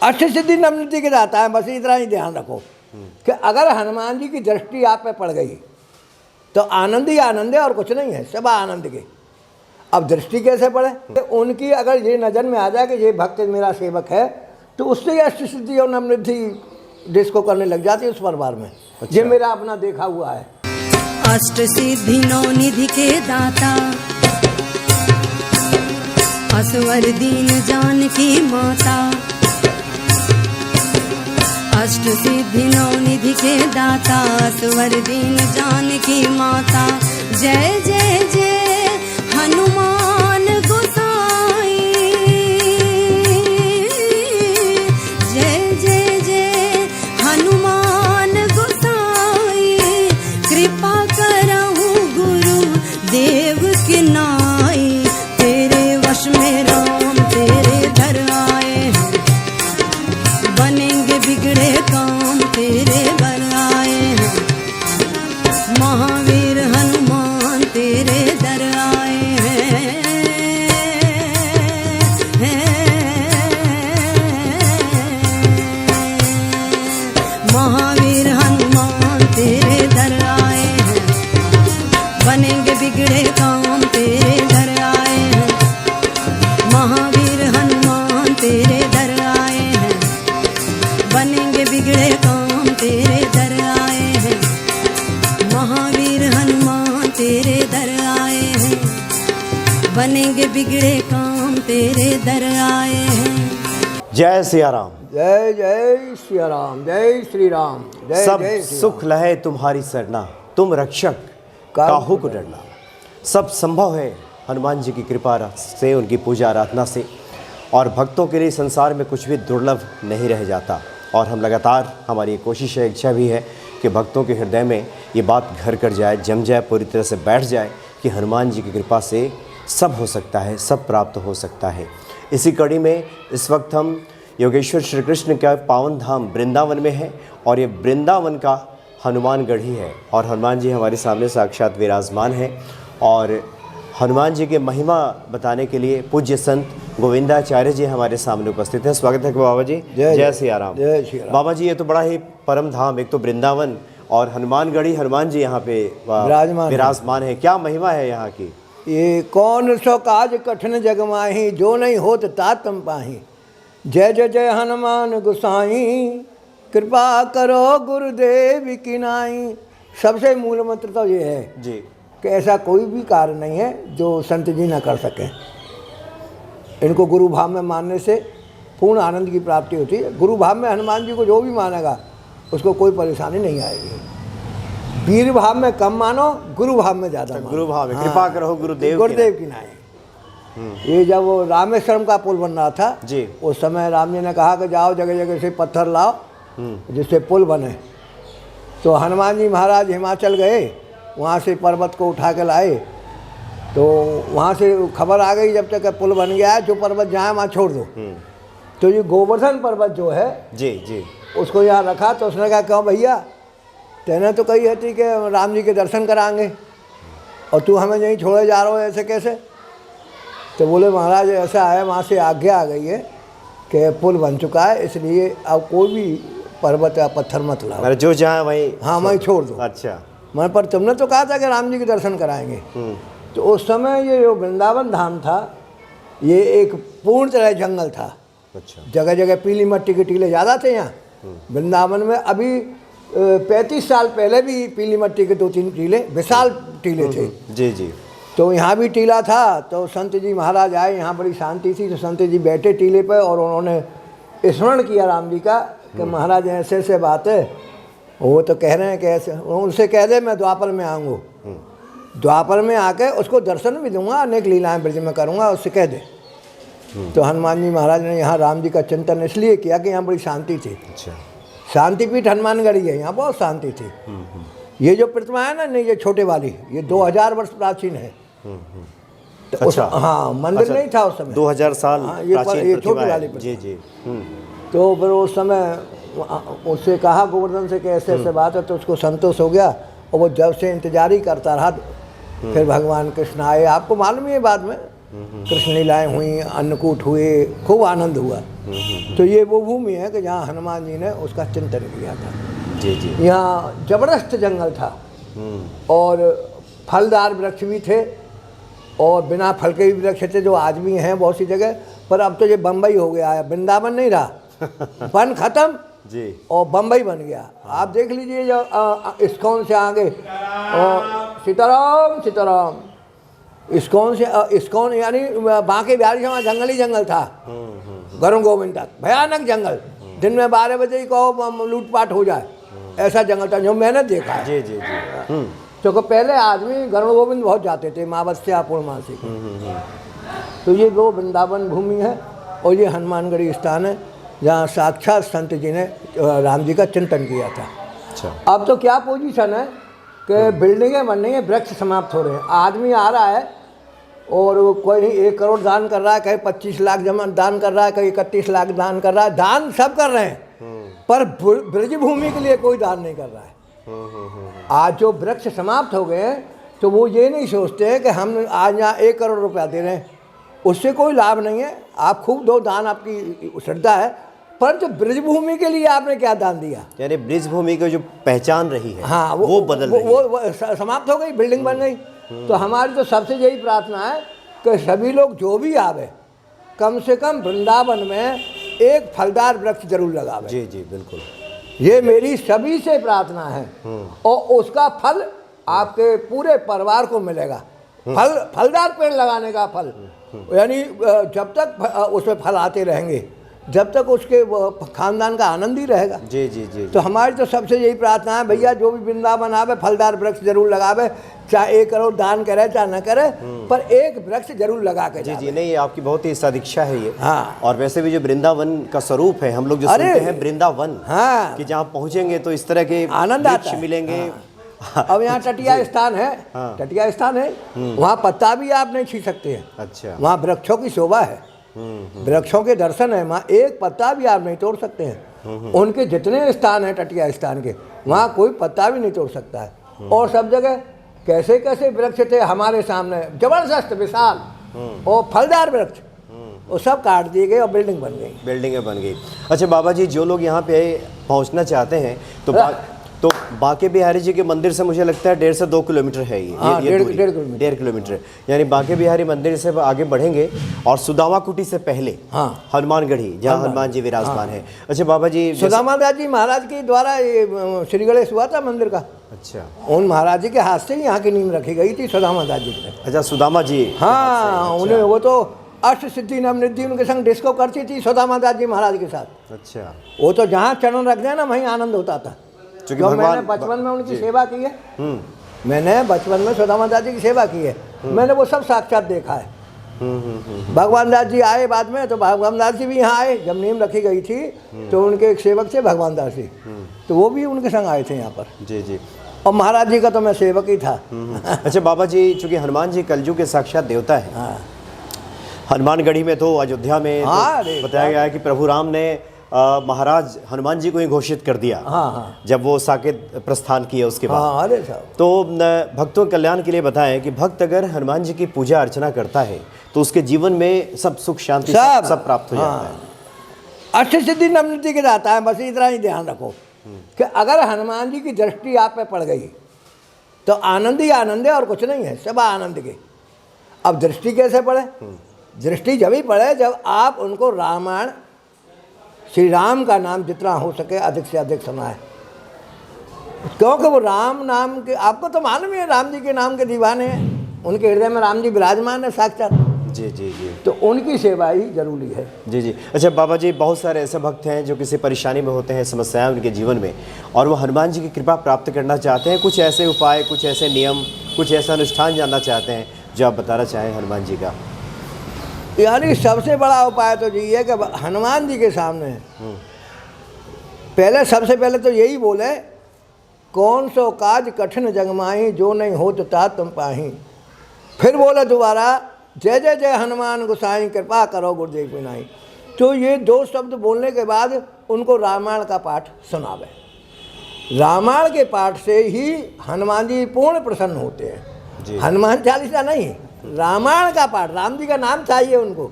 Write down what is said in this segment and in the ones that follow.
अष्ट सिद्धि नवनिधि के दाता है। बस इतना ही ध्यान रखो कि अगर हनुमान जी की दृष्टि आप पे पड़ गई तो आनंद ही आनंद है और कुछ नहीं है, सब आनंद के। अब दृष्टि कैसे पड़े? तो उनकी अगर ये नज़र में आ जाए कि ये भक्त मेरा सेवक है तो उससे अष्ट सिद्धि और नवनिधि जिसको करने लग जाती है उस परिवार में। अच्छा। ये मेरा अपना देखा हुआ है। अष्ट सिद्धि नवनिधि के दाता, असवर दीन जानकी माता। अष्ट सिद्धि नवनिधि के दाता, असवर दीन जानकी माता। जय जय जय हनुमान गोसाई, जय जय जय हनुमान गोसाई। कृपा करहु गुरु देव के नाई, तेरे वश में राम तेरे घर आए हैं। बनेंगे बिगड़े काम तेरे बन आए हैं। महावीर हनुमान तेरे दर आए हैं। महावीर हनुमान तेरे दर आए हैं। बनेंगे बिगड़े काम तेरे दर आए हैं। महावीर हनुमान तेरे दर आए हैं। बनेंगे बिगड़े काम तेरे दर आए हैं। महावीर हनुमान तेरे दर आए हैं। बनेंगे बिगड़े काम तेरे दर आए हैं। जय सिया राम। जय जय सिया राम, जय श्री राम, जय सब जय श्री सुख लहे तुम्हारी सरना, तुम रक्षक काहू को डरना। सब संभव है हनुमान जी की कृपा से, उनकी पूजा आराधना से। और भक्तों के लिए संसार में कुछ भी दुर्लभ नहीं रह जाता। और हम लगातार, हमारी कोशिश है, इच्छा भी है कि भक्तों के हृदय में ये बात घर कर जाए, जम जाए, पूरी तरह से बैठ जाए कि हनुमान जी की कृपा से सब हो सकता है, सब प्राप्त हो सकता है। इसी कड़ी में इस वक्त हम योगेश्वर श्री कृष्ण का पावन धाम वृंदावन में है और ये वृंदावन का हनुमानगढ़ी है। और हनुमान जी हमारे सामने साक्षात विराजमान है। और हनुमान जी के महिमा बताने के लिए पूज्य संत गोविंदाचार्य जी हमारे सामने उपस्थित हैं। स्वागत है बाबा जी। जय सिया राम। जय श्री राम। बाबा जी, ये तो बड़ा ही परम धाम, एक तो वृंदावन और हनुमानगढ़ी, हनुमान जी यहाँ पे विराजमान है। क्या महिमा है यहाँ की? ये कौन सो काज कठिन जग माही, जो नहीं होत तात तुम पाही। जय जय जय हनुमान गोसाई, कृपा करो गुरुदेव की नाई। सबसे मूल मंत्र तो ये है जी कि ऐसा कोई भी कार्य नहीं है जो संत जी न कर सकें। इनको गुरु भाव में मानने से पूर्ण आनंद की प्राप्ति होती है। गुरु भाव में हनुमान जी को जो भी मानेगा उसको कोई परेशानी नहीं आएगी। वीर भाव में कम मानो, गुरु भाव में ज़्यादा मानो। गुरु भाव में कृपा करो गुरुदेव की नाई। ये जब वो रामेश्वरम का पुल बन रहा था जी, उस समय राम जी ने कहा कि जाओ जगह जगह से पत्थर लाओ जिससे पुल बने। तो हनुमान जी महाराज हिमाचल गए, वहाँ से पर्वत को उठा के लाए। तो वहाँ से खबर आ गई जब तक पुल बन गया है, जो पर्वत जहाँ वहाँ छोड़ दो। तो ये गोवर्धन पर्वत जो है जी जी, उसको यहाँ रखा। तो उसने कहा क्यों भैया, तेने तो कही थी कि राम जी के दर्शन कराएंगे और तू हमें यहीं छोड़े जा रहे हो, ऐसे कैसे? तो बोले महाराज ऐसा है, वहाँ से आज्ञा आ गई है कि पुल बन चुका है, इसलिए अब कोई भी पर्वत या पत्थर मत लाओ। अरे जो जहाँ वहीं, हाँ वहीं छोड़ दो। अच्छा, मैं पर तुमने तो कहा था कि राम जी के दर्शन कराएंगे। तो उस समय ये जो वृंदावन धाम था ये एक पूर्ण तरह जंगल था। अच्छा, जगह जगह पीली मिट्टी के टीले ज़्यादा थे यहाँ वृंदावन में। अभी 35 साल पहले भी पीली मिट्टी के 2-3 टीले, विशाल टीले थे। जी जी। तो यहाँ भी टीला था। तो संत जी महाराज आए, यहाँ बड़ी शांति थी। तो संत जी बैठे टीले पर और उन्होंने स्मरण किया राम जी का कि महाराज ऐसे ऐसे बात है। वो तो कह रहे हैं कि ऐसे, उनसे कह दे मैं द्वापर में आऊँगा, द्वापर में आके उसको दर्शन भी दूंगा, अनेक लीलाएं ब्रज में करूँगा, उससे कह दे। तो हनुमान जी महाराज ने यहाँ राम जी का चिंतन इसलिए किया कि यहाँ बड़ी शांति थी। अच्छा, शांतिपीठ हनुमानगढ़ी है, यहाँ बहुत शांति थी। ये जो प्रतिमा है ना, नहीं ये छोटे वाली, ये 2000 वर्ष प्राचीन है। तो अच्छा, हाँ मंदिर अच्छा, नहीं था उस समय, 2000 साल ये छोटी वाली जी जी। तो फिर उस समय उससे कहा गोवर्धन से कि ऐसे ऐसे बात है। तो उसको संतोष हो गया और वो जब से इंतजार ही करता रहा। फिर भगवान कृष्ण आए, आपको मालूम ही है बाद में कृष्ण लीलाएँ हुई, अन्नकूट हुए, खूब आनंद हुआ। तो ये वो भूमि है कि जहाँ हनुमान जी ने उसका चिंतन किया था। जी जी। यहाँ जबरदस्त जंगल था और फलदार वृक्ष भी थे और बिना फल के भी वृक्ष थे जो आज भी हैं बहुत सी जगह। पर अब तो ये बम्बई हो गया है, वृंदावन नहीं रहा। वन खत्म जी। और बम्बई बन गया। आप देख लीजिए जो इस्कॉन से आगे सीताराम सीताराम, इस्कॉन से इस्कॉन यानी बांके बिहारी से वहाँ जंगल ही जंगल था, गरुड़ गोविंद तक भयानक जंगल। दिन में 12 बजे ही कहो लूटपाट हो जाए, ऐसा जंगल था जो मैंने देखा है। जी जी जी। क्योंकि पहले आदमी गरुड़ गोविंद बहुत जाते थे अमावस्या पूर्णमासी को। तो ये वो वृंदावन भूमि है और ये हनुमानगढ़ी स्थान है जहाँ साक्षात संत जी ने राम जी का चिंतन किया था। अच्छा। अब तो क्या पोजीशन है कि बिल्डिंगें बन रही हैं, वृक्ष समाप्त हो रहे हैं। आदमी आ रहा है और कोई 1 करोड़ दान कर रहा है, कहीं 25 लाख जमा दान कर रहा है, कहीं 31 लाख दान कर रहा है। दान सब कर रहे हैं पर ब्रज भूमि के लिए कोई दान नहीं कर रहा है। आज जो वृक्ष समाप्त हो गए हैं तो वो ये नहीं सोचते हैं कि हम आज यहाँ 1 करोड़ रुपया दे रहे हैं, उससे कोई लाभ नहीं है। आप खूब दो दान, आपकी श्रद्धा है, पर जो ब्रज भूमि के लिए आपने क्या दान दिया? यानी ब्रज भूमि की जो पहचान रही है, हाँ, वो बदल रही है। वो समाप्त हो गई, बिल्डिंग बन गई। तो हमारी तो सबसे यही प्रार्थना है कि सभी लोग जो भी आवे कम से कम वृंदावन में एक फलदार वृक्ष जरूर लगावे। जी जी बिल्कुल, ये मेरी सभी से प्रार्थना है और उसका फल आपके पूरे परिवार को मिलेगा। फलदार पेड़ लगाने का फल, यानी जब तक उसमें फल आते रहेंगे, जब तक उसके खानदान का आनंद ही रहेगा। जी जी जी। तो हमारी तो सबसे यही प्रार्थना है, भैया जो भी वृंदावन आवे फलदार वृक्ष जरूर लगावे, चाहे 1 करोड़ दान करे चाहे न करे, पर एक वृक्ष जरूर लगा के जी जावे। जी। नहीं, ये आपकी बहुत ही सदिच्छा है ये। हाँ। और वैसे भी जो वृंदावन का स्वरूप है, हम लोग जो सुनते हैं वृंदावन, हाँ, कि जहाँ पहुँचेंगे तो इस तरह के आनंद आता है, मिलेंगे। हाँ। अब यहाँ टटिया स्थान है, हाँ। टटिया स्थान है, वहाँ पत्ता भी आप नहीं छीन सकते हैं। अच्छा। वहाँ वृक्षों की शोभा है, वृक्षों के दर्शन है, वहाँ एक पत्ता भी आप नहीं तोड़ सकते हैं। उनके जितने स्थान हैं टटिया स्थान के, वहाँ कोई पत्ता भी नहीं तोड़ सकता है। और सब जगह कैसे कैसे वृक्ष थे हमारे सामने, जबरदस्त विशाल और फलदार वृक्ष, वो सब काट दिए गए और बिल्डिंग बन गई, बिल्डिंगें बन गई। अच्छा बाबा जी, जो लोग यहाँ पे पहुँचना चाहते हैं तो बांके बिहारी जी के मंदिर से मुझे लगता है 1.5 से 2 किलोमीटर है ये। हाँ, ये 1.5 किलोमीटर। यानी बांके बिहारी मंदिर से आगे बढ़ेंगे और सुदामा कुटी से पहले हाँ, हनुमानगढ़ी, जहाँ हनुमान जी विराजमान है। अच्छा बाबा जी, सुदामा दास जी महाराज के द्वारा ये श्री गणेश हुआ था मंदिर का। अच्छा, उन महाराज जी के हाथ से ही यहाँ की नींव रखी गई थी सुदामा दास जी ने। अच्छा सुदामा जी, हाँ, उन्हें वो तो अष्ट सिद्धि नवनिधि उनके संग डिस्को करती थी सुदामा दास जी महाराज के साथ। अच्छा, वो तो जहाँ चरण रख देना वहीं आनंद होता था। क्योंकि मैंने बचपन में उनकी सेवा की है, मैंने बचपन में सुदामा दास जी की सेवा की है, मैंने वो सब साक्षात देखा है। भगवान दास जी आए बाद में, तो भगवान दास जी भी यहाँ आए जब नींव रखी गई थी, तो उनके एक सेवक थे भगवान दास जी, तो वो भी उनके संग आए थे यहाँ पर। जी जी। और महाराज जी का तो मैं सेवक ही था। अच्छा बाबा जी, चूंकि हनुमान जी कलयुग के साक्षात देवता है, हाँ, हनुमानगढ़ी में तो अयोध्या में हाँ, तो बताया गया है कि प्रभु राम ने महाराज हनुमान जी को ही घोषित कर दिया। हाँ, हाँ, जब वो साकेत प्रस्थान किए उसके बाद। हाँ, अरे साहब, तो भक्तों के कल्याण के लिए बताएं कि भक्त अगर हनुमान जी की पूजा अर्चना करता है तो उसके जीवन में सब सुख शांति सब प्राप्त हो जाता है। अष्ट सिद्धि नवनिधि के जाता है। बस इतना ही ध्यान रखो कि अगर हनुमान जी की दृष्टि आप पे पड़ गई तो आनंद ही आनंद है और कुछ नहीं है, सब आनंद के। अब दृष्टि कैसे पड़े? दृष्टि जब ही पड़े जब आप उनको रामायण श्री राम का नाम जितना हो सके अधिक से अधिक सुनाए, क्योंकि वो राम नाम के, आपको तो मालूम है राम जी के नाम के दीवाने हैं, उनके हृदय में राम जी विराजमान है साक्षात। जी जी जी। तो उनकी सेवा ही जरूरी है। जी जी। अच्छा बाबा जी, बहुत सारे ऐसे भक्त हैं जो किसी परेशानी में होते हैं, समस्याएं उनके जीवन में, और वो हनुमान जी की कृपा प्राप्त करना चाहते हैं। कुछ ऐसे उपाय, कुछ ऐसे नियम, कुछ ऐसा अनुष्ठान जानना चाहते हैं जो आप बताना चाहें हनुमान जी का। यानी सबसे बड़ा उपाय तो यही है कि हनुमान जी के सामने पहले, सबसे पहले तो यही बोले, कौन सो काज कठिन जगमाही जो नहीं हो तो ता तुम पाही। फिर बोले दोबारा, जय जय जय हनुमान गोसाई कृपा करो गुरुदेव पिनाई। तो ये 2 शब्द बोलने के बाद उनको रामायण का पाठ सुनावे। रामायण के पाठ से ही हनुमान जी पूर्ण प्रसन्न होते हैं। हनुमान चालीसा नहीं, रामायण का पाठ, राम जी का नाम चाहिए उनको।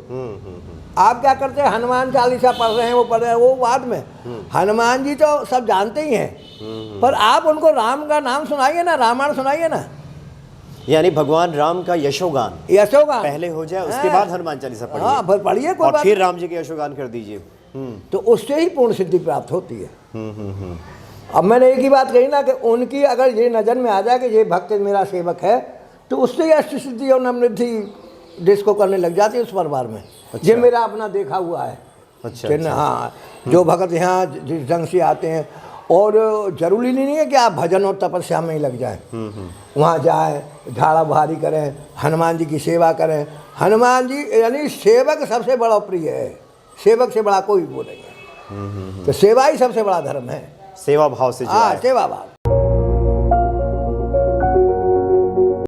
आप क्या करते हैं, हनुमान चालीसा पढ़ रहे हैं, वो पढ़ रहे हैं, वो बाद में। हनुमान जी तो सब जानते ही हैं, पर आप उनको राम का नाम सुनाइए ना, रामायण सुनाइए ना। यानी भगवान राम का यशोगान यशोगान पहले हो जाए, उसके बाद हनुमान चालीसा पढ़िए। हाँ, फिर पढ़िए, कोई और बात फिर राम जी के यशोगान कर दीजिए। तो उससे ही पूर्ण सिद्धि प्राप्त होती है। अब मैंने एक ही बात कही ना कि उनकी अगर ये नज़र में आ जाए कि ये भक्त मेरा सेवक है, तो उससे ही अष्ट सिद्धि और नवनिधि जिसको करने लग जाती है उस परिवार में। ये मेरा अपना देखा हुआ है। अच्छा। हाँ, जो भक्त यहाँ जिस ढंग से आते हैं, और जरूरी नहीं है कि आप भजन और तपस्या में ही लग जाएं। वहाँ जाए, झाड़ा बहारी करें, हनुमान जी की सेवा करें। हनुमान जी यानी सेवक सबसे बड़ा प्रिय है, सेवक से बड़ा कोई वो नहीं है। तो सेवा ही सबसे बड़ा धर्म है। सेवा भाव से हाँ, सेवा भाव।